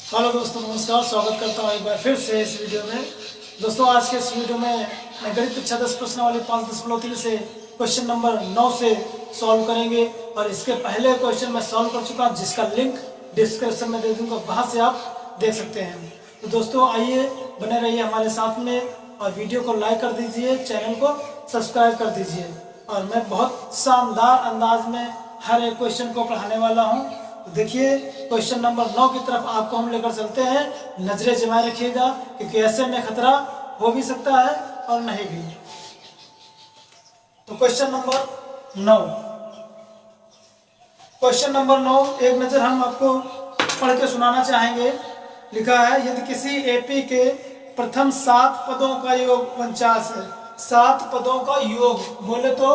Hello दोस्तों, नमस्कार। स्वागत करता हूँ एक बार फिर से इस वीडियो में। दोस्तों, आज के इस वीडियो में मैं गणित कक्षा 10 प्रश्न वाले 5.3 से क्वेश्चन नंबर 9 से सॉल्व करेंगे। और इसके पहले क्वेश्चन मैं सॉल्व कर चुका हूँ, जिसका लिंक डिस्क्रिप्शन में दे दूंगा, वहाँ से आप देख सकते हैं। तो दोस्तों, आइए बने रहिए हमारे साथ में और वीडियो को लाइक कर दीजिए, चैनल को सब्सक्राइब कर दीजिए। और मैं बहुत शानदार अंदाज में हर एक क्वेश्चन को पढ़ाने वाला हूँ। तो देखिए, क्वेश्चन नंबर 9 की तरफ आपको हम लेकर चलते हैं। नजरें जमाए रखिएगा, क्योंकि ऐसे में खतरा हो भी सकता है और नहीं भी। तो क्वेश्चन नंबर 9, एक नजर हम आपको पढ़ के सुनाना चाहेंगे। लिखा है, यदि किसी एपी के प्रथम 7 पदों का योग 49 है। 7 पदों का योग बोले तो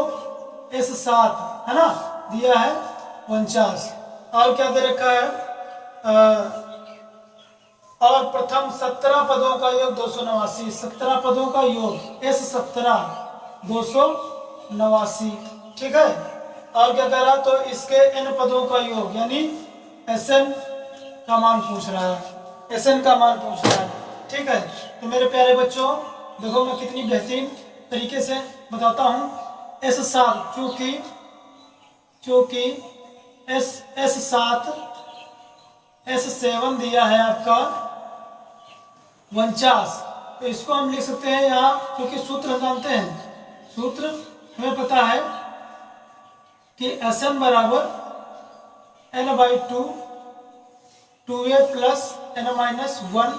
इस 7 है ना, दिया है 49। और क्या दे रखा है, और प्रथम 17 पदों का योग 289। 17 पदों का योग इस 17 289, ठीक है। और क्या कह रहा, तो इसके n पदों का योग यानी Sn का मान पूछ रहा है। Sn का मान पूछ रहा है, ठीक है। तो मेरे प्यारे बच्चों, देखो मैं कितनी बेहतरीन तरीके से बताता हूँ। इस 7 चूंकि S7 S7 दिया है आपका 49, तो इसको हम लिख सकते हैं यहाँ, क्योंकि सूत्र हम जानते हैं। सूत्र हमें पता है कि Sn बराबर n/2 2a plus n-1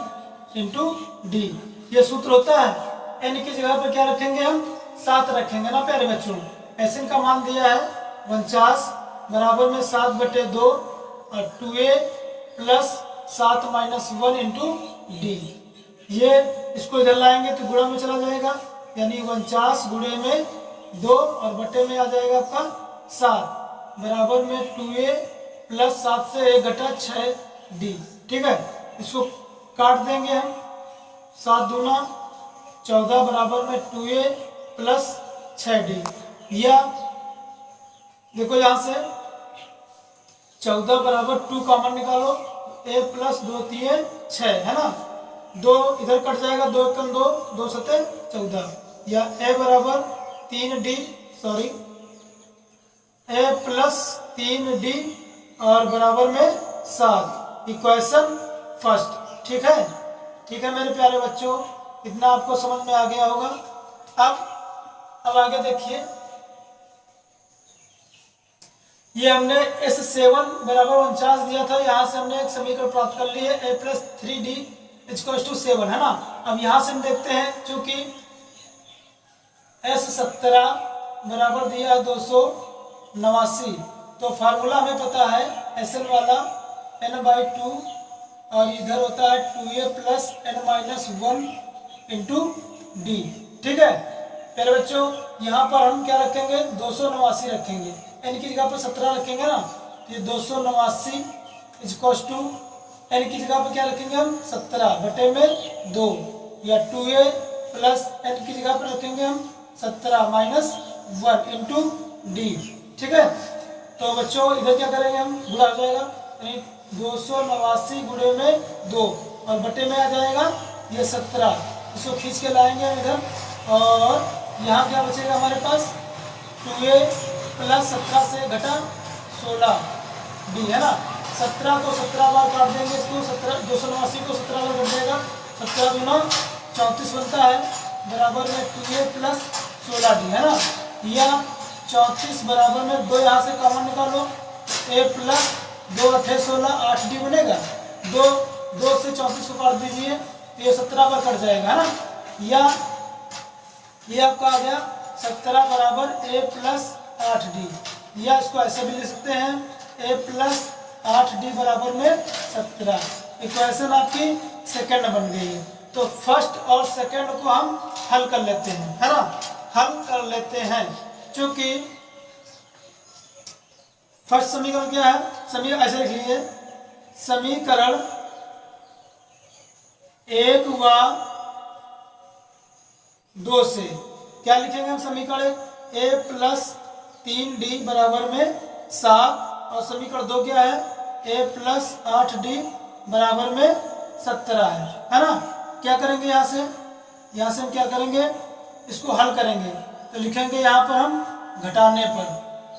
into D, ये सूत्र होता है। n की जगह पर क्या रखेंगे, हम 7 रखेंगे ना प्यारे बच्चों। Sn का मान दिया है 49 बराबर में 7/2 और 2a प्लस 7 - 1 इंटू डी। ये इसको इधर लाएंगे तो गुणा में चला जाएगा, यानी 49 गुणे में 2 और बटे में आ जाएगा आपका 7 बराबर में 2a प्लस 7 से 1 घटा 6d, ठीक है। इसको काट देंगे हम, 7 दूना 14 बराबर में 2a प्लस 6d। या देखो यहाँ से 14 बराबर 2 कॉमन निकालो, a प्लस 2 3 6 है ना, 2 इधर कट जाएगा, 2 1 2 2 7 14। या a बराबर 3d a प्लस 3d और बराबर में 7, इक्वेशन फर्स्ट, ठीक है। ठीक है मेरे प्यारे बच्चों, इतना आपको समझ में आ गया होगा। अब आगे देखिए, ये हमने S7 बराबर 49 दिया था, यहाँ से हमने एक समीकरण प्राप्त कर ली है, a प्लस 3d = 7 है ना। अब यहाँ से हम देखते हैं, चूंकि S17 बराबर दिया 289, तो फार्मूला हमें पता है Sn वाला n/2 और इधर होता है 2a plus n-1 into D, ठीक है। पहले बच्चों, यहाँ पर हम क्या रखेंगे, 289 रखेंगे, n की जगह पर 17 रखेंगे ना, तो ये 289 = n की जगह पर क्या रखेंगे हम, 17 बटे में 2, या 2a प्लस n की जगह पर रखेंगे हम 17 - 1 इंटू डी, ठीक है। तो बच्चों इधर क्या करेंगे हम, गुणा हो जाएगा, यानी 289 गुणे में 2 और बटे में आ जाएगा ये 17, इसको खींच के लाएंगे हम इधर। और यहाँ क्या बचेगा हमारे पास, 2a प्लस 17 से घटा 16d है ना। 17 को 17 बार काट देंगे, इसको 289 को 17 बार कट जाएगा, 17 दूना 34 बनता है बराबर में 2a प्लस 16d है ना। या 34 बराबर में 2 यहाँ से कॉमन निकालो, a प्लस 2 × 8 16 8d बनेगा। 2 से 34 को काट दीजिए, तो ये 17 बार कट जाएगा है ना। या ये आपका आ गया 17 बराबर a प्लस 8d, या इसको ऐसे भी लिख सकते हैं, a प्लस 8d बराबर में 17। इक्वेशन आपकी सेकंड बन गई है। तो फर्स्ट और सेकंड को हम हल कर लेते हैं, है ना, हल कर लेते हैं। क्योंकि फर्स्ट समीकरण क्या है, समीकरण ऐसे लिख लीजिए, समीकरण 1 व 2 से क्या लिखेंगे हम, समीकरण a प्लस 3d बराबर में 7, और समीकरण 2 क्या है, a प्लस 8d बराबर में 17 है ना। क्या करेंगे यहाँ से हम क्या करेंगे, इसको हल करेंगे तो लिखेंगे यहाँ पर हम घटाने पर,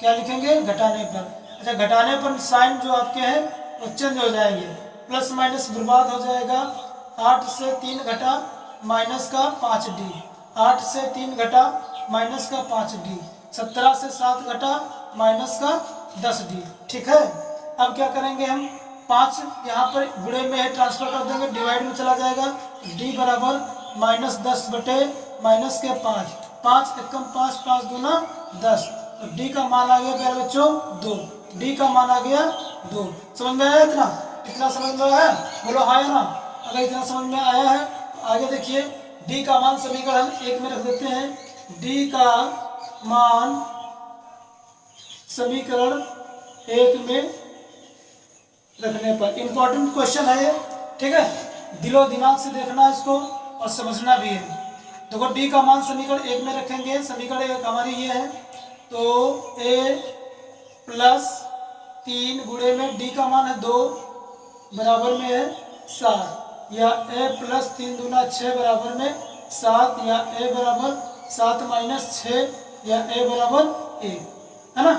क्या लिखेंगे, घटाने पर। अच्छा, घटाने पर साइन जो आपके हैं वो चेंज हो जाएंगे, प्लस माइनस बर्बाद हो जाएगा। 8 से 3 घटा माइनस का 5d, 8 से 3 घटा माइनस का 5d, 17 से 7 घटा माइनस का 10d। ठीक है, अब क्या करेंगे हम, 5 यहाँ पर गुणे में है, ट्रांसफर कर देंगे, डिवाइड में चला जाएगा। d बराबर -10 बटे माइनस के 5, 5 एकम 5, 5 दूना 10, तो d का मान आ गया प्यारे बच्चों 2, d का मान आ गया 2। समझ में आया इतना, इतना समझ में आया, बोलो हाँ या ना। अगर इतना समझ में आया है तो आगे देखिए, d का मान समीकरण 1 में रख देते हैं। d का मान समीकरण 1 में रखने पर, इंपॉर्टेंट क्वेश्चन है ये, ठीक है, दिलो दिमाग से देखना है इसको और समझना भी है। देखो d का मान समीकरण 1 में रखेंगे, समीकरण 1 हमारी ये है, तो a प्लस 3 गुणे में d का मान है 2 बराबर में है 7, या a प्लस 3 दूना 6 बराबर में 7, या a बराबर 7 माइनस 6, या a बराबर 1, है ना।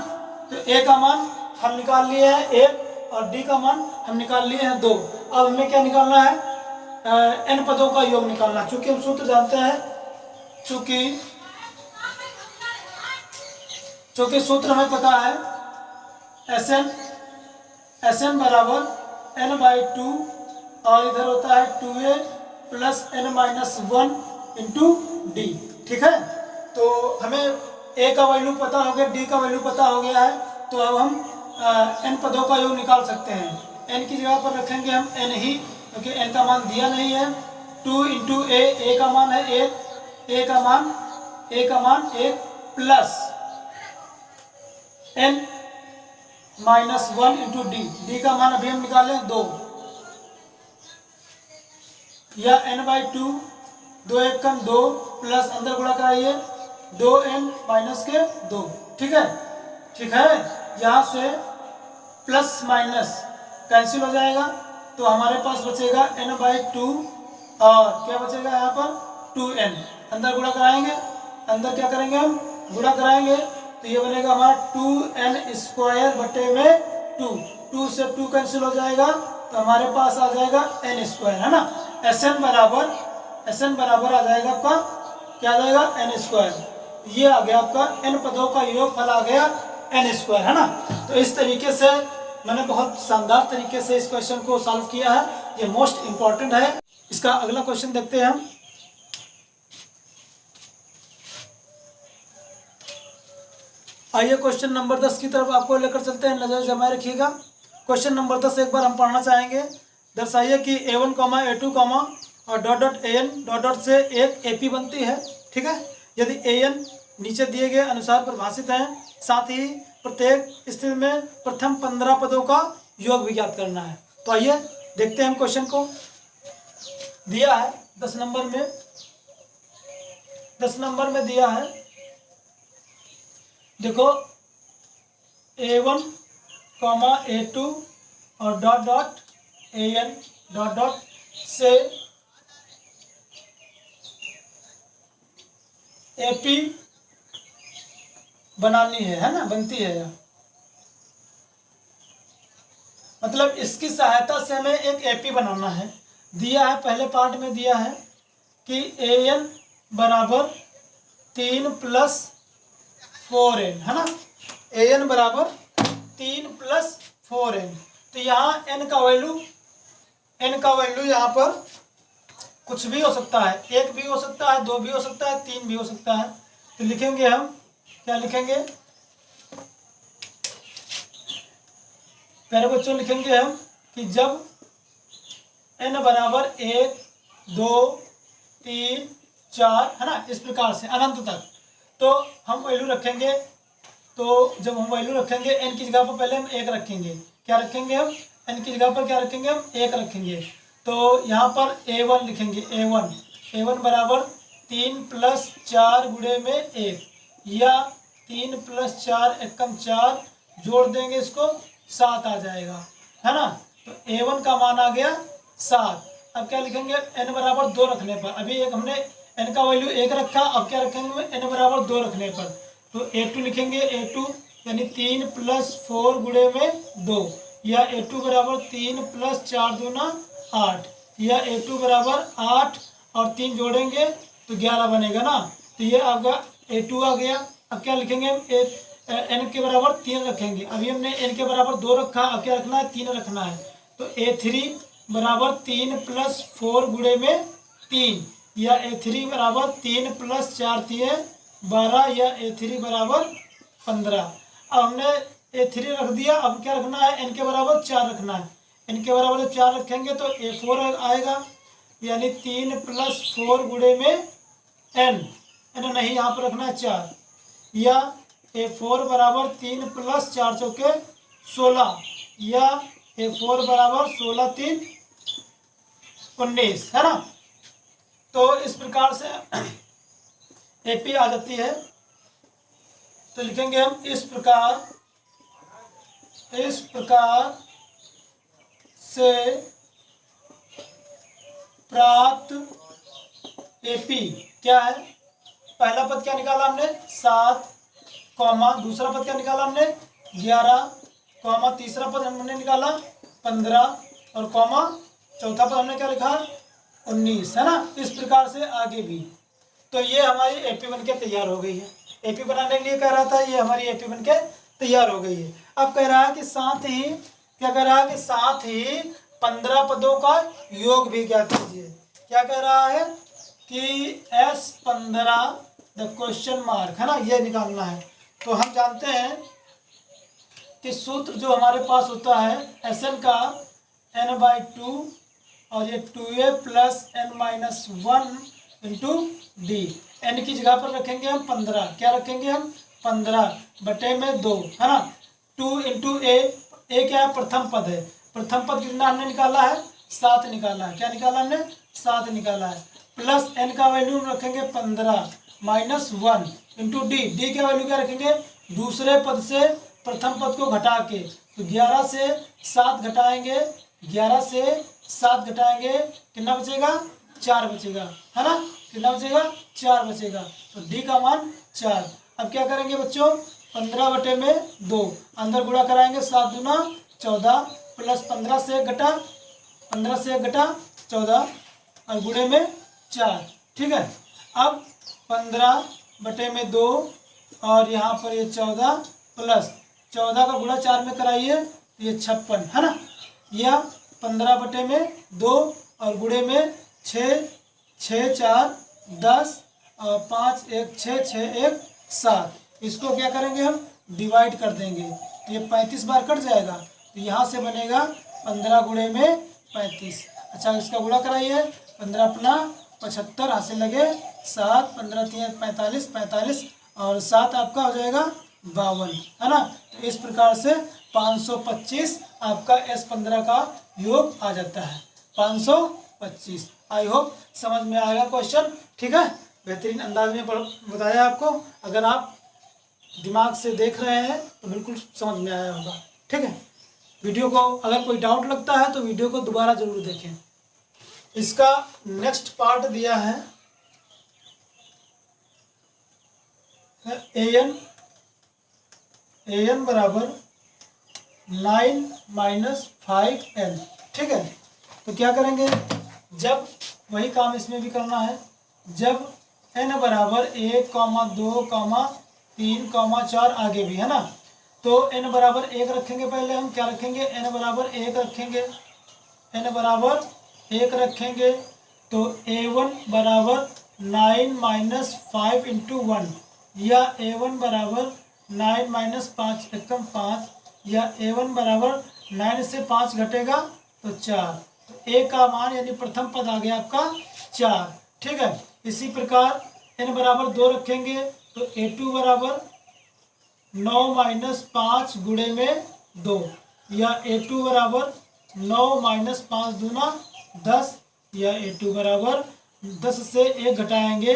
तो a का मान हम निकाल लिए हैं 1 और d का मान हम निकाल लिए हैं 2। अब हमें क्या निकालना है, n पदों का योग निकालना। चूंकि हम सूत्र जानते हैं, चूंकि सूत्र हमें पता है, Sn बराबर n/2 और इधर होता है 2a plus n-1 into D. ठीक है, तो हमें a का वैल्यू पता हो गया, d का वैल्यू पता हो गया है, तो अब हम n पदों का योग निकाल सकते हैं। n की जगह पर रखेंगे हम n ही, क्योंकि n का मान दिया नहीं है। 2 इंटू a का मान है 1, a का मान 1 प्लस n-1 इंटू डी का मान अभी हम निकालें 2, या n/2, 2 1 कम 2 प्लस अंदर गुणा कराइए 2n माइनस के 2। ठीक है, यहाँ से प्लस माइनस कैंसिल हो जाएगा, तो हमारे पास बचेगा n/2 और क्या बचेगा यहाँ पर 2n। अंदर गुणा कराएंगे, अंदर क्या करेंगे हम, गुणा कराएंगे, तो ये बनेगा हमारा 2n² बटे में 2 से 2 कैंसिल हो जाएगा, तो हमारे पास आ जाएगा n², है ना। Sn बराबर आ जाएगा आपका, क्या आ जाएगा, n²। ये आ गया आपका n पदों का योगफल आ गया n², है ना। तो इस तरीके से मैंने बहुत शानदार तरीके से इस क्वेश्चन को सॉल्व किया है, ये मोस्ट इंपॉर्टेंट है। इसका अगला क्वेश्चन देखते हैं हम। आइए क्वेश्चन नंबर 10 की तरफ आपको लेकर चलते हैं, नजर जमाए रखिएगा। क्वेश्चन नंबर 10 एक बार हम पढ़ना चाहेंगे। दर्शाइए कि a1, a2, और डॉट an से एक AP बनती है। ठीक है, यदि an नीचे दिए गए अनुसार परिभाषित है, साथ ही प्रत्येक स्थिति में प्रथम 15 पदों का योग भी ज्ञात करना है। तो आइए देखते हैं हम क्वेश्चन को। दिया है 10 नंबर में दिया है, देखो a1, a2 और डॉट an से AP बनानी है ना, बनती है यह। मतलब इसकी सहायता से हमें एक AP बनाना है। दिया है, पहले पार्ट में दिया है कि an बराबर 3 + 4n, है ना। an बराबर 3 + 4n, तो यहाँ n का वैल्यू यहाँ पर कुछ भी हो सकता है, 1 भी हो सकता है, 2 भी हो सकता है, 3 भी हो सकता है। तो लिखेंगे हम, क्या लिखेंगे प्यारे बच्चों, लिखेंगे हम कि जब n बराबर 1, 2, 3, 4, है ना, इस प्रकार से अनंत तक, तो हम वैल्यू रखेंगे। तो जब हम वैल्यू रखेंगे n की जगह पर पहले हम 1 रखेंगे। क्या रखेंगे हम, n की जगह पर क्या रखेंगे हम, 1 रखेंगे। तो यहाँ पर a1 लिखेंगे, a1 बराबर 3 + 4 गुणे में 1, या 3 + 4 एकम 4, जोड़ देंगे इसको 7 आ जाएगा, है ना। तो A1 का मान आ गया 7। अब क्या लिखेंगे n बराबर 2 रखने पर, अभी एक हमने n का वैल्यू 1 रखा, अब क्या रखेंगे n बराबर 2 रखने पर, तो A2 लिखेंगे, A2 यानी 3 + 4 गुणे में 2, या A2 बराबर 3 + 4 दूना 8, या A2 बराबर 8 और 3 जोड़ेंगे तो 11 बनेगा ना। तो ये आपका A2 आ गया। अब क्या लिखेंगे हम, n के बराबर 3 रखेंगे, अभी हमने n के बराबर 2 रखा, अब क्या रखना है 3 रखना है, तो A3 बराबर 3 + 4 गुणे में 3, या A3 बराबर 3 + 4 3 12, या A3 बराबर 15। अब हमने A3 रख दिया, अब क्या रखना है n के बराबर 4 रखना है, n के बराबर 4 रखेंगे तो A4 आएगा, यानी 3 + 4 गुणे में n नहीं, यहाँ पर रखना है 4, या A4 बराबर 3 + 4 चौके 16, या A4 बराबर 16 3 19, है ना। तो इस प्रकार से AP आ जाती है। तो लिखेंगे हम इस प्रकार से प्राप्त AP क्या है, पहला पद क्या निकाला हमने 7, कॉमा दूसरा पद क्या निकाला हमने 11, कॉमा तीसरा पद हमने निकाला 15, और कॉमा चौथा पद हमने क्या लिखा 19, है ना। इस प्रकार से आगे भी। तो ये हमारी AP बन के तैयार हो गई है। AP बनाने के लिए कह रहा था, ये हमारी AP बन के तैयार हो गई है। अब कह रहा है कि साथ ही क्या कह रहा है कि साथ ही 15 पदों का योग भी ज्ञात कीजिए। क्या कह रहा है कि S15 द क्वेश्चन मार्क, है ना, ये निकालना है। तो हम जानते हैं कि सूत्र जो हमारे पास होता है Sn का n/2, और ये 2a + n - 1 × d। n की जगह पर रखेंगे हम 15, क्या रखेंगे हम 15/2, है ना। 2 × a क्या है, प्रथम पद है, प्रथम पद कितना हमने निकाला है 7 निकाला है, क्या निकाला हमने 7 निकाला है, प्लस n का वैल्यू हम रखेंगे 15 - 1 × d। d का वैल्यू क्या रखेंगे, दूसरे पद से प्रथम पद को घटा के, तो 11 से 7 घटाएंगे, 11 से 7 घटाएंगे कितना बचेगा 4 बचेगा, है ना, कितना बचेगा 4 बचेगा। तो d का मान 4। अब क्या करेंगे बच्चों, 15/2 अंदर गुणा कराएंगे, 7 दूना 14, प्लस 15 से 1 घटा 14 और गुणे में 4, ठीक है। अब 15/2 और यहाँ पर ये 14 प्लस 14 का गुणा 4 में कराइए तो ये 56, है ना, या 15/2 और गुणे में 6 6 4 10 और 5 1 6 6 1 7। इसको क्या करेंगे हम डिवाइड कर देंगे, तो ये 35 बार कट जाएगा, तो यहाँ से बनेगा 15 गुणे में 35। अच्छा इसका गुणा कराइए, 15 अपना 75 हाथ से लगे 7, 15 3 45 45 और 7 आपका हो जाएगा 52, है ना। तो इस प्रकार से 525 आपका S15 का योग आ जाता है, 525। आई होप समझ में आएगा क्वेश्चन, ठीक है। बेहतरीन अंदाज में बताया आपको, अगर आप दिमाग से देख रहे हैं तो बिल्कुल समझ में आया होगा, ठीक है। वीडियो को अगर कोई डाउट लगता है तो वीडियो को दोबारा जरूर देखें। इसका नेक्स्ट पार्ट दिया है an बराबर 9 - 5n, ठीक है। तो क्या करेंगे, जब वही काम इसमें भी करना है, जब n बराबर 1, 2, 3, 4 आगे भी, है ना, तो n बराबर 1 रखेंगे, पहले हम क्या रखेंगे n बराबर 1 रखेंगे, n बराबर 1 रखेंगे तो a1 बराबर 9 - 5 × 1, या a1 बराबर 9 - 5 एकम 5, या a1 बराबर 9 से 5 घटेगा तो 4, तो a का मान यानी प्रथम पद आ गया आपका 4, ठीक है। इसी प्रकार n बराबर 2 रखेंगे तो a2 बराबर 9 - 5 गुणे में 2, या a2 बराबर 9 - 5 दूना 10, या a2 बराबर 10 से 1 घटाएंगे,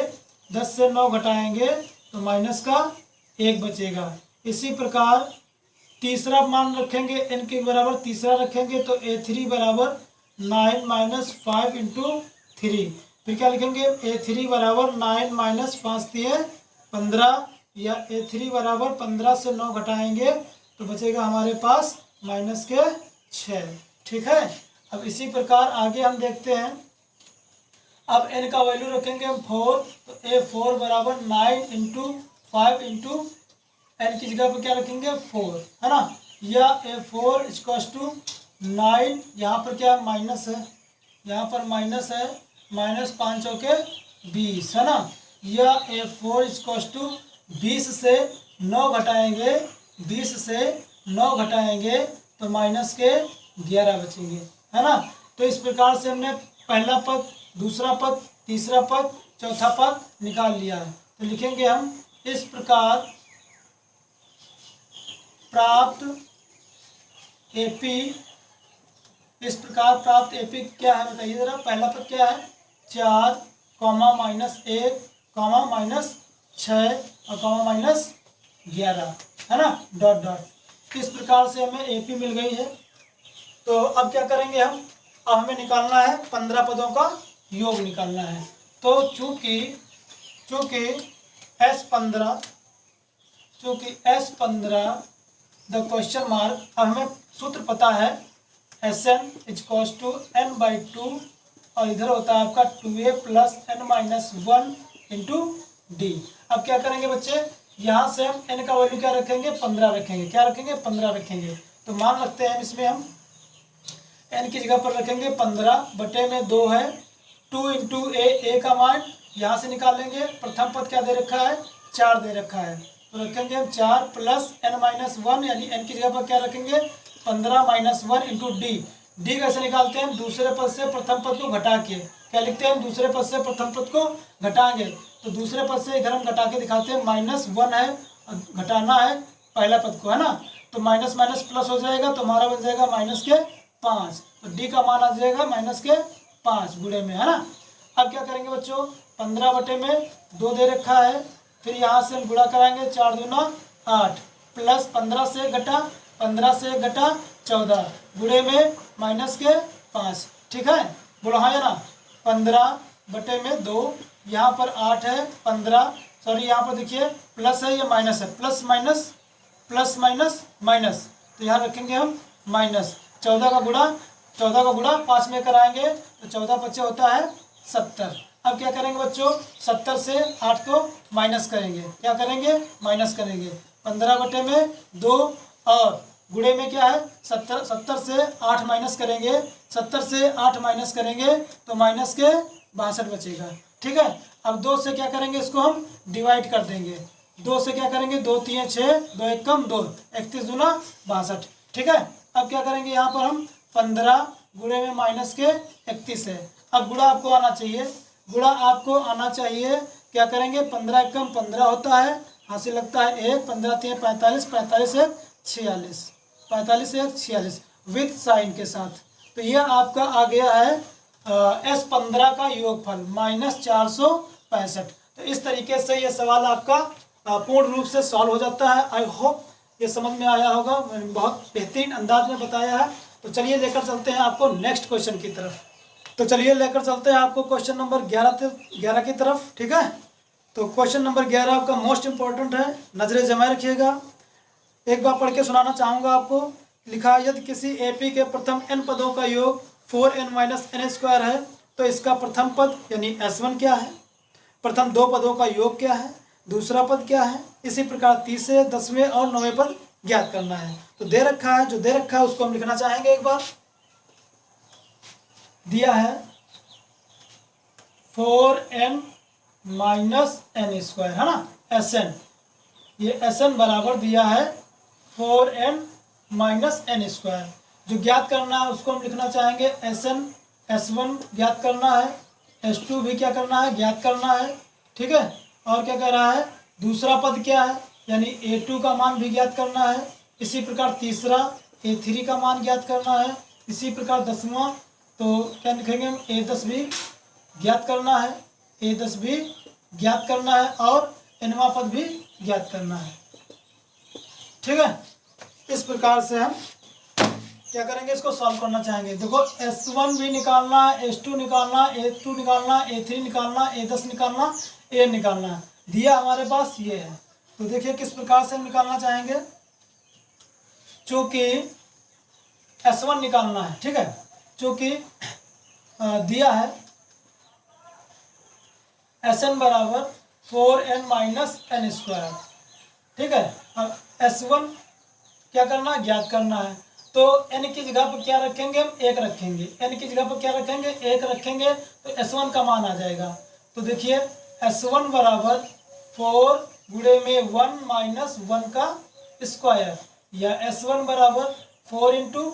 10 से 9 घटाएंगे तो माइनस का 1 बचेगा। इसी प्रकार तीसरा मान रखेंगे n के बराबर, तीसरा रखेंगे तो a3 बराबर 9 माइनस 5 इंटू 3। फिर क्या लिखेंगे, a3 बराबर 9 माइनस 5 दिए 15, या a3 बराबर 15 से 9 घटाएंगे तो बचेगा हमारे पास माइनस के 6। ठीक है। अब इसी प्रकार आगे हम देखते हैं। अब n का वैल्यू रखेंगे हम 4, तो a4 बराबर 9 इंटू 5 इंटू n की जगह पर क्या रखेंगे 4, है ना, या a4 इक्वल्स टू 9, यहाँ पर क्या माइनस है, यहाँ पर माइनस है, माइनस 5 चौके 20, है ना, या a4 इक्वल्स टू 20 से 9 घटाएंगे, 20 से 9 घटाएंगे तो माइनस के 11 बचेंगे, है ना। तो इस प्रकार से हमने पहला पद, दूसरा पद, तीसरा पद, चौथा पद निकाल लिया है। तो लिखेंगे हम इस प्रकार प्राप्त एपी, इस प्रकार प्राप्त एपी क्या है बताइए जरा। पहला पद क्या है 4 कॉमा माइनस 1 कॉमा माइनस 6 और कॉमा माइनस 11, है ना, डॉट डॉट। इस प्रकार से हमें एपी मिल गई है। तो अब क्या करेंगे हम, अब हमें निकालना है 15 पदों का योग निकालना है। तो चूंकि S15 द क्वेश्चन मार्क, अब हमें सूत्र पता है Sn इक्वल्स टू n/2 और इधर होता है आपका 2a plus n-1 into D. अब क्या करेंगे बच्चे, यहाँ से हम n का वैल्यू क्या रखेंगे 15 रखेंगे, क्या रखेंगे 15 रखेंगे। तो मान रखते हैं इसमें हम n की जगह पर रखेंगे 15 बटे में 2 है 2 इंटू a का मान यहाँ से निकाल लेंगे। प्रथम पद क्या दे रखा है 4 दे रखा है, तो रखेंगे हम 4 प्लस n-1, यानी n की जगह पर क्या रखेंगे 15 माइनस 1 इंटू डी। डी कैसे निकालते हैं, दूसरे पद से प्रथम पद को घटा के, क्या लिखते हैं, दूसरे पद से प्रथम पद को घटाएंगे। तो दूसरे पद से इधर हम घटा के दिखाते हैं, -1 है, घटाना है पहला पद को, है ना। तो माइनस माइनस प्लस हो जाएगा, तो हमारा बन जाएगा -5। तो डी का मान आ जाएगा -5 गुणे में, है ना। अब क्या करेंगे बच्चों, 15 बटे में 2 दे रखा है, फिर यहाँ से हम गुणा कराएंगे 4 दूना 8 प्लस 15 से घटा 14 गुणे में -5। ठीक है, बोलो हाँ या ना। 15 बटे में 2, यहाँ पर 8 है 15, सॉरी यहाँ पर देखिए प्लस है या माइनस है, प्लस माइनस माइनस, तो यहाँ रखेंगे हम माइनस। 14 का गुणा 5 में कराएंगे तो 14 बच्चे होता है 70। अब क्या करेंगे बच्चों, 70 से 8 को माइनस करेंगे, क्या करेंगे माइनस करेंगे। 15 बटे में 2 और गुणे में क्या है 70 से 8 माइनस करेंगे, 70 से 8 माइनस करेंगे तो माइनस के 62 बचेगा। ठीक है, अब 2 से क्या करेंगे, इसको हम डिवाइड कर देंगे। 2 से क्या करेंगे, 2 3 6, 2 1 कम 2, 31 दूना 62। ठीक है, अब क्या करेंगे, यहाँ पर हम 15 गुणे में माइनस के 31 है। अब गुणा आपको आना चाहिए, क्या करेंगे 15 1 कम 15 होता है, हासिल लगता है 1, 15 3 45, 45 1 46, 45 1 46 विथ साइन के साथ। तो यह आपका आ गया है S15 का योगफल -465। तो इस तरीके से ये सवाल आपका पूर्ण रूप से सॉल्व हो जाता है। आई होप ये समझ में आया होगा, मैंने बहुत बेहतरीन अंदाज में बताया है। तो चलिए लेकर चलते हैं आपको नेक्स्ट क्वेश्चन की तरफ। तो चलिए लेकर चलते हैं आपको क्वेश्चन नंबर 11 की तरफ। ठीक है, तो क्वेश्चन नंबर 11 आपका मोस्ट इंपॉर्टेंट है, नजरें जमाए रखिएगा। एक बार पढ़ के सुनाना चाहूँगा आपको। लिखा, यदि किसी एपी के प्रथम n पदों का योग 4n-n² है तो इसका प्रथम पद यानी S1 क्या है, प्रथम 2 पदों का योग क्या है, दूसरा पद क्या है, इसी प्रकार तीसरे 10वें और 9वें पद ज्ञात करना है। तो दे रखा है, जो दे रखा है उसको हम लिखना चाहेंगे। एक बार दिया है 4n-n², है ना, Sn, ये Sn बराबर दिया है 4n-n²। जो ज्ञात करना है उसको हम लिखना चाहेंगे Sn, S1 ज्ञात करना है, S2 भी क्या करना है, ज्ञात करना है। ठीक है, और क्या कह रहा है, दूसरा पद क्या है यानी A2 का मान भी ज्ञात करना है। इसी प्रकार तीसरा A3 का मान ज्ञात करना है। इसी प्रकार 10वां, तो क्या लिखेंगे हम, A10 भी ज्ञात करना है, A10 भी ज्ञात करना है और nवां पद भी ज्ञात करना है। ठीक है, इस प्रकार से हम क्या करेंगे, इसको सॉल्व करना चाहेंगे। देखो S1 भी निकालना है, S2 निकालना, A2 निकालना, A3 निकालना, A10 निकालना, A निकालना है। दिया हमारे पास ये है। तो देखिए किस प्रकार से हम निकालना चाहेंगे। चूंकि S1 निकालना है, ठीक है, चूंकि दिया है Sn बराबर 4n माइनस n स्क्वायर, ठीक है। अब S1 क्या करना है, ज्ञात करना है। तो n की जगह पर क्या रखेंगे, हम 1 रखेंगे। n की जगह पर क्या रखेंगे, 1 रखेंगे, तो S1 का मान आ जाएगा। तो देखिए S1 बराबर 4 गुणे में 1 माइनस 1 का स्क्वायर, या S1 बराबर 4 इंटू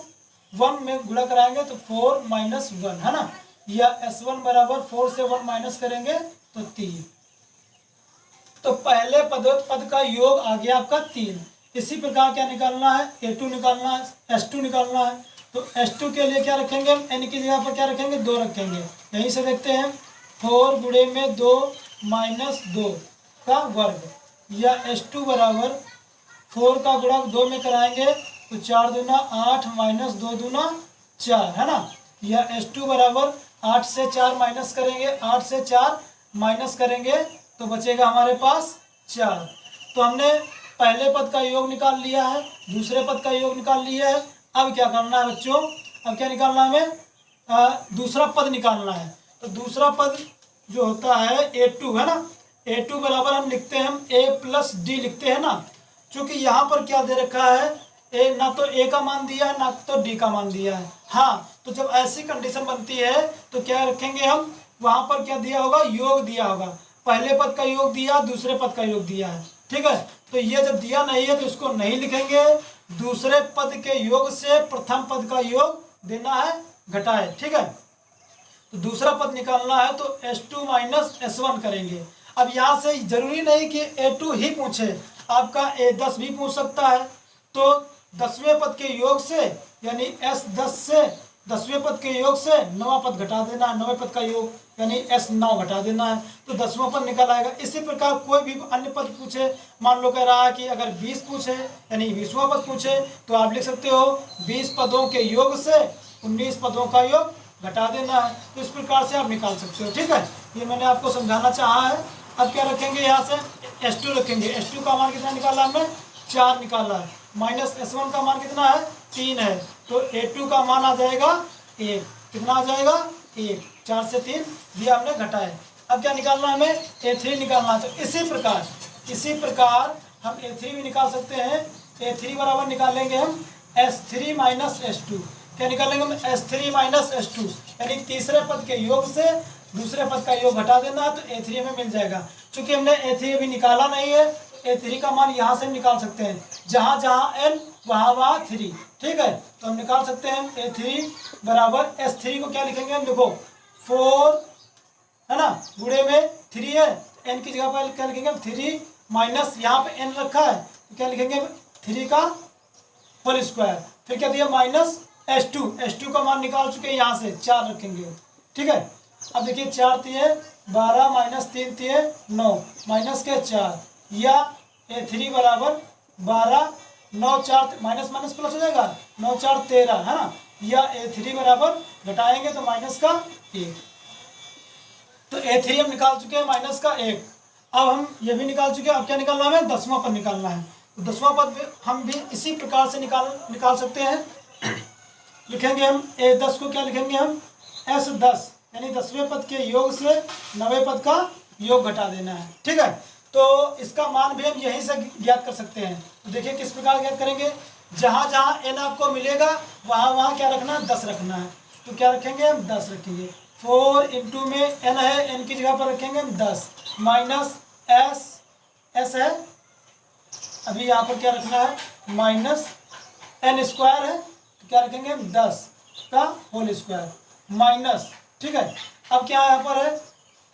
1 में गुणा कराएंगे तो 4 माइनस 1, है ना, या S1 बराबर 4 से 1 माइनस करेंगे तो 3। तो पहले पद का योग आ गया आपका 3। इसी प्रकार क्या निकालना है, A2 निकालना है, S2 निकालना है। तो S2 के लिए क्या रखेंगे, हम n की जगह पर क्या रखेंगे, 2 रखेंगे। यहीं से देखते हैं 4 गुणे में 2 माइनस 2 का वर्ग, या S2 बराबर 4 का गुणा 2 में कराएंगे तो 4 दूना 8 माइनस 2 दूना 4, है ना, या S2 बराबर 8 से 4 माइनस करेंगे, 8 से 4 माइनस करेंगे तो बचेगा हमारे पास 4। तो हमने पहले पद का योग निकाल लिया है, दूसरे पद का योग निकाल लिया है। अब क्या करना है बच्चों, अब क्या निकालना है हमें, दूसरा पद निकालना है। तो दूसरा पद जो होता है A2, है ना, A2 बराबर हम लिखते हैं, हम A प्लस डी लिखते हैं ना। चूंकि यहाँ पर क्या दे रखा है, ना तो A का मान दिया है ना तो D का मान दिया है। हाँ, तो जब ऐसी कंडीशन बनती है तो क्या रखेंगे हम, वहां पर क्या दिया होगा, योग दिया होगा। पहले पद का योग दिया, दूसरे पद का योग दिया है, ठीक है। तो ये जब दिया नहीं है तो इसको नहीं लिखेंगे। दूसरे पद के योग से प्रथम पद का योग देना है, घटाए, ठीक है। तो दूसरा पद निकालना है तो S2 माइनस S1 करेंगे। अब यहाँ से जरूरी नहीं कि A2 ही पूछे, आपका A10 भी पूछ सकता है। तो 10वें पद के योग से, यानी S10 से 10वें पद के योग से 9वां पद घटा देना है, 9वें पद का योग यानी S9 घटा देना है, तो 10वां पद निकल आएगा। इसी प्रकार कोई भी अन्य पद पूछे, मान लो कह रहा है कि अगर 20 पूछे यानी 20वां पद पूछे, तो आप लिख सकते हो 20 पदों के योग से 19 पदों का योग घटा देना है। तो इस प्रकार से आप निकाल सकते हो, ठीक है। ये मैंने आपको समझाना चाहा है। अब क्या रखेंगे, यहाँ से S2 रखेंगे। S2 का मान कितना निकाला हमने, 4 निकाला है, माइनस S1 का मान कितना है, 3 है। तो A2 का मान आ जाएगा 1। कितना आ जाएगा, 1। 4 से 3 दिया हमने, घटाए। अब क्या निकालना हमें, A3 निकालना। तो इसी प्रकार हम A3 भी निकाल सकते हैं। A3 बराबर निकालेंगे हम S3 माइनस S2। क्या निकालेंगे हम, S3 माइनस S2, यानी तीसरे पद के योग से दूसरे पद का योग घटा देना है, तो A3 में मिल जाएगा। चूंकि हमने A3 अभी निकाला नहीं है, तो A3 का मान यहाँ से हम निकाल सकते हैं। जहाँ जहाँ n वहाँ 3, ठीक है। तो हम निकाल सकते हैं A3 बराबर S3 को क्या लिखेंगे हम, देखो 4, है ना, गुणे में 3 है, n की जगह पर क्या लिखेंगे, 3 माइनस यहाँ पे n रखा है तो क्या लिखेंगे, 3 का होल स्क्वायर। फिर क्या दिया, माइनस S2 का मान निकाल चुके हैं, यहाँ से 4 रखेंगे, ठीक है। अब देखिए 4 तिये 12 माइनस 3 तिये 9 माइनस के 4, या A3 बराबर 12, 9 4 माइनस माइनस प्लस हो जाएगा, 9 4 13, है ना, या A3 बराबर घटाएंगे तो माइनस का 1। तो A3 हम निकाल चुके हैं, माइनस का 1। अब हम ये भी निकाल चुके हैं। अब क्या निकालना है, 10वां पद निकालना है। तो 10वां पद हम भी इसी प्रकार से निकाल सकते हैं। लिखेंगे हम A10 को क्या लिखेंगे हम, S10, यानी 10वें पद के योग से 9वें पद का योग घटा देना है, ठीक है। तो इसका मान भी हम यहीं से ज्ञात कर सकते हैं। तो देखिए किस प्रकार ज्ञात करेंगे, जहाँ जहाँ n आपको मिलेगा वहाँ वहाँ क्या रखना है, 10 रखना है। तो क्या रखेंगे हम, 10 रखेंगे। 4 इंटू में n है, n की जगह पर रखेंगे हम 10, माइनस s है, अभी यहाँ पर क्या रखना है, माइनस n स्क्वायर है, तो क्या रखेंगे हम 10 का होल स्क्वायर माइनस, ठीक है। अब क्या यहाँ पर है,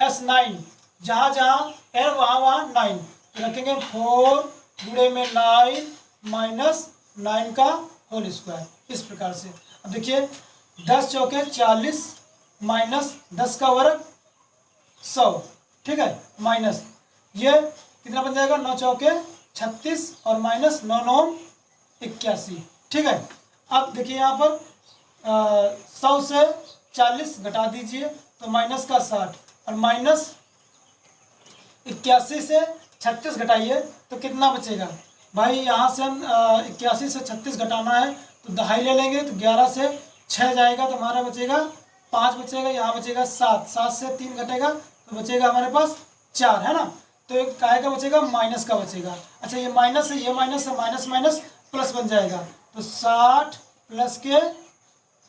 S9, जहाँ जहाँ n वहाँ वहाँ 9, तो रखेंगे 4 गुणे में 9 माइनस 9 का होल स्क्वायर, इस प्रकार से। अब देखिए 10 चौके 40 माइनस 10 का वर्ग 100, ठीक है, माइनस ये कितना बन जाएगा, 9 चौके 36 और माइनस 9 9 81। ठीक है, अब देखिए यहाँ पर 100 से 40 घटा दीजिए तो माइनस का 60, और माइनस 81 से 36 घटाइए तो कितना बचेगा भाई। यहाँ से हम 81 से 36 घटाना है तो दहाई ले लेंगे, तो 11 से 6 जाएगा तो हमारा बचेगा 5 बचेगा, यहाँ बचेगा 7, 7 से 3 घटेगा तो बचेगा हमारे पास 4, है ना। तो एक काहे का बचेगा, माइनस का बचेगा। अच्छा ये माइनस है, ये माइनस है, माइनस माइनस प्लस बन जाएगा, तो 60 प्लस के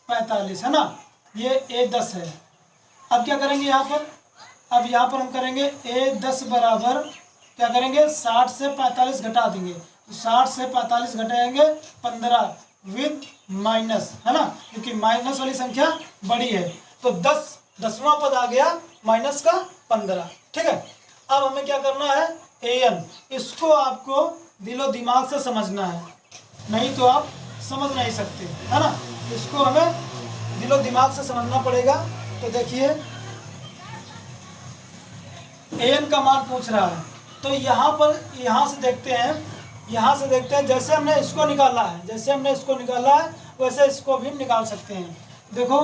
45, है ना, ये A10 है। अब क्या करेंगे यहाँ पर, अब यहाँ पर हम करेंगे A10 बराबर क्या करेंगे, 60 से 45 घटा देंगे, तो 60 से 45 घटाएंगे 15 विद माइनस, है ना, क्योंकि माइनस वाली संख्या बड़ी है, तो 10वां पद आ गया माइनस का 15। ठीक है, अब हमें क्या करना है, an, इसको आपको दिलो दिमाग से समझना है, नहीं तो आप समझ नहीं सकते, है ना। इसको हमें दिलो दिमाग से समझना पड़ेगा। तो देखिए an का मान पूछ रहा है, तो यहाँ पर यहाँ से देखते हैं, जैसे हमने इसको निकाला है वैसे इसको भी निकाल सकते हैं। देखो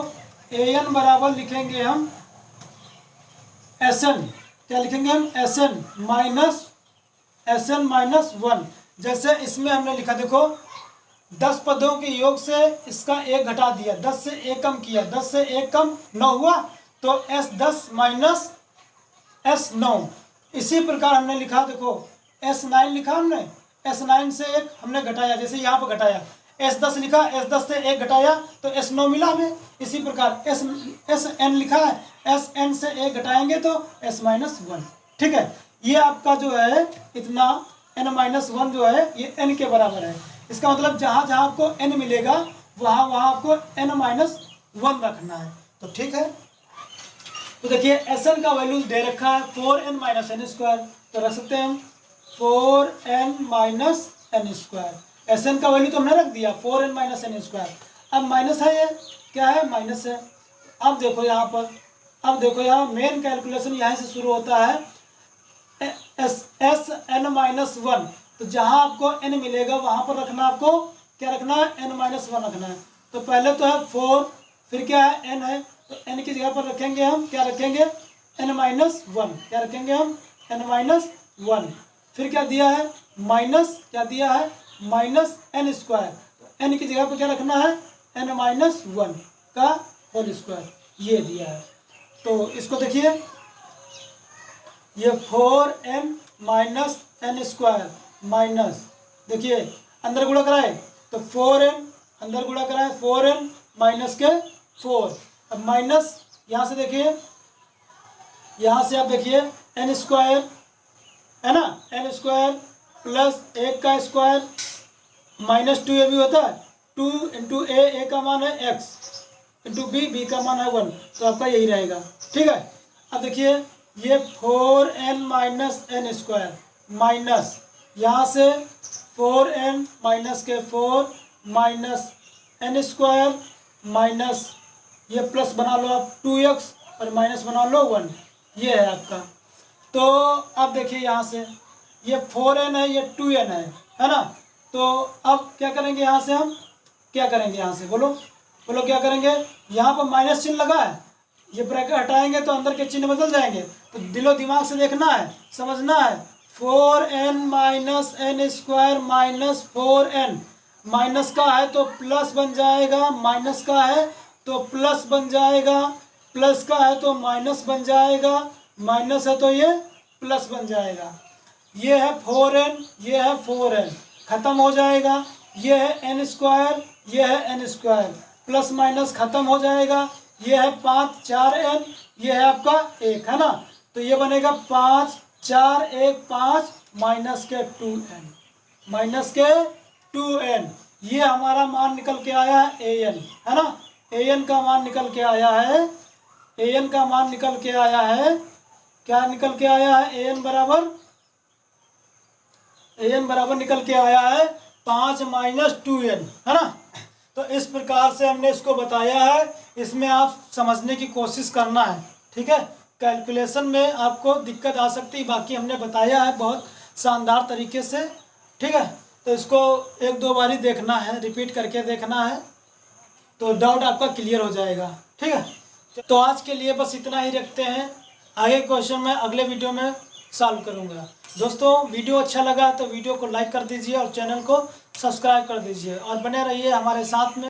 an बराबर लिखेंगे हम Sn, क्या लिखेंगे हम, Sn माइनस 1। जैसे इसमें हमने लिखा, देखो 10 पदों के योग से इसका 1 घटा दिया, 10 से 1 कम किया, 10 से 1 कम 9 हुआ, तो S10 माइनस S9। इसी प्रकार हमने लिखा, देखो S9 लिखा हमने, S9 से 1 हमने घटाया, जैसे यहाँ पर घटाया, S10 लिखा, S10 से 1 घटाया तो S9 मिला हमें। इसी प्रकार Sn लिखा है, Sn से 1 घटाएंगे तो S-1। ठीक है, ये आपका जो है इतना n-1 जो है ये n के बराबर है। इसका मतलब जहाँ जहाँ आपको n मिलेगा वहाँ वहाँ आपको n-1 रखना है। तो ठीक है, तो देखिए Sn का वैल्यू दे रखा है 4n माइनस n स्क्वायर, तो रख सकते हैं हम 4n minus n square. Sn का वैल्यू तो हमने रख दिया 4n माइनस n स्क्वायर। अब माइनस है, ये क्या है, माइनस है। अब देखो यहाँ पर, अब देखो यहाँ मेन कैलकुलेशन यहाँ से शुरू होता है, Sn-1, तो जहाँ आपको n मिलेगा वहाँ पर रखना, आपको क्या रखना है, n-1 रखना है। तो पहले तो है 4, फिर क्या है, n है, तो n की जगह पर रखेंगे हम, क्या रखेंगे, n-1, क्या रखेंगे हम, n-1। फिर क्या दिया है, माइनस, क्या दिया है, माइनस n स्क्वायर, तो n की जगह पर क्या रखना है, n-1 का होल स्क्वायर, ये दिया है। तो इसको देखिए, ये 4n minus n square minus, देखिए अंदर गुणा कराए तो 4n, अंदर गुणा कराए 4n माइनस के 4, अब माइनस यहाँ से देखिए, यहाँ से आप देखिए n स्क्वायर, है ना, n स्क्वायर प्लस 1 का स्क्वायर माइनस 2a भी होता है, 2 इंटू a का मान है x, इंटू b का मान है 1, तो आपका यही रहेगा। ठीक है, अब देखिए ये 4n minus n square minus यहाँ से 4n माइनस के 4 माइनस n स्क्वायर माइनस ये प्लस बना लो आप 2x और माइनस बना लो 1, ये है आपका। तो अब देखिए यहाँ से ये 4n है, ये 2n है ना। तो अब क्या करेंगे, यहाँ से हम क्या करेंगे, यहाँ से बोलो बोलो क्या करेंगे, यहाँ पर माइनस चिन्ह लगा है, ये ब्रैकेट हटाएंगे तो अंदर के चिन्ह बदल जाएंगे। तो दिलो दिमाग से देखना है, समझना है, 4n minus n square minus 4n, minus का है तो प्लस बन जाएगा, माइनस का है तो प्लस बन जाएगा, प्लस का है तो माइनस बन जाएगा, माइनस है तो ये प्लस बन जाएगा। ये है 4n, ये है 4n, खत्म हो जाएगा। ये है n स्क्वायर, ये है n स्क्वायर, प्लस माइनस खत्म हो जाएगा। ये है 5 4n, ये है आपका 1, है ना। तो ये बनेगा 5 4 1 5 माइनस के 2n, माइनस के 2n। ये हमारा मान निकल के आया है an, है ना। an का मान निकल के आया है, an का मान निकल के आया है, क्या निकल के आया है, an बराबर निकल के आया है 5 माइनस 2n, है ना। तो इस प्रकार से हमने इसको बताया है, इसमें आप समझने की कोशिश करना है। ठीक है, कैलकुलेशन में आपको दिक्कत आ सकती है, बाकी हमने बताया है बहुत शानदार तरीके से। ठीक है, तो इसको एक दो बार ही देखना है, रिपीट करके देखना है, तो डाउट आपका क्लियर हो जाएगा। ठीक है, तो आज के लिए बस इतना ही रखते हैं। आगे क्वेश्चन मैं अगले वीडियो में सॉल्व करूँगा। दोस्तों वीडियो अच्छा लगा तो वीडियो को लाइक कर दीजिए और चैनल को सब्सक्राइब कर दीजिए और बने रहिए हमारे साथ में।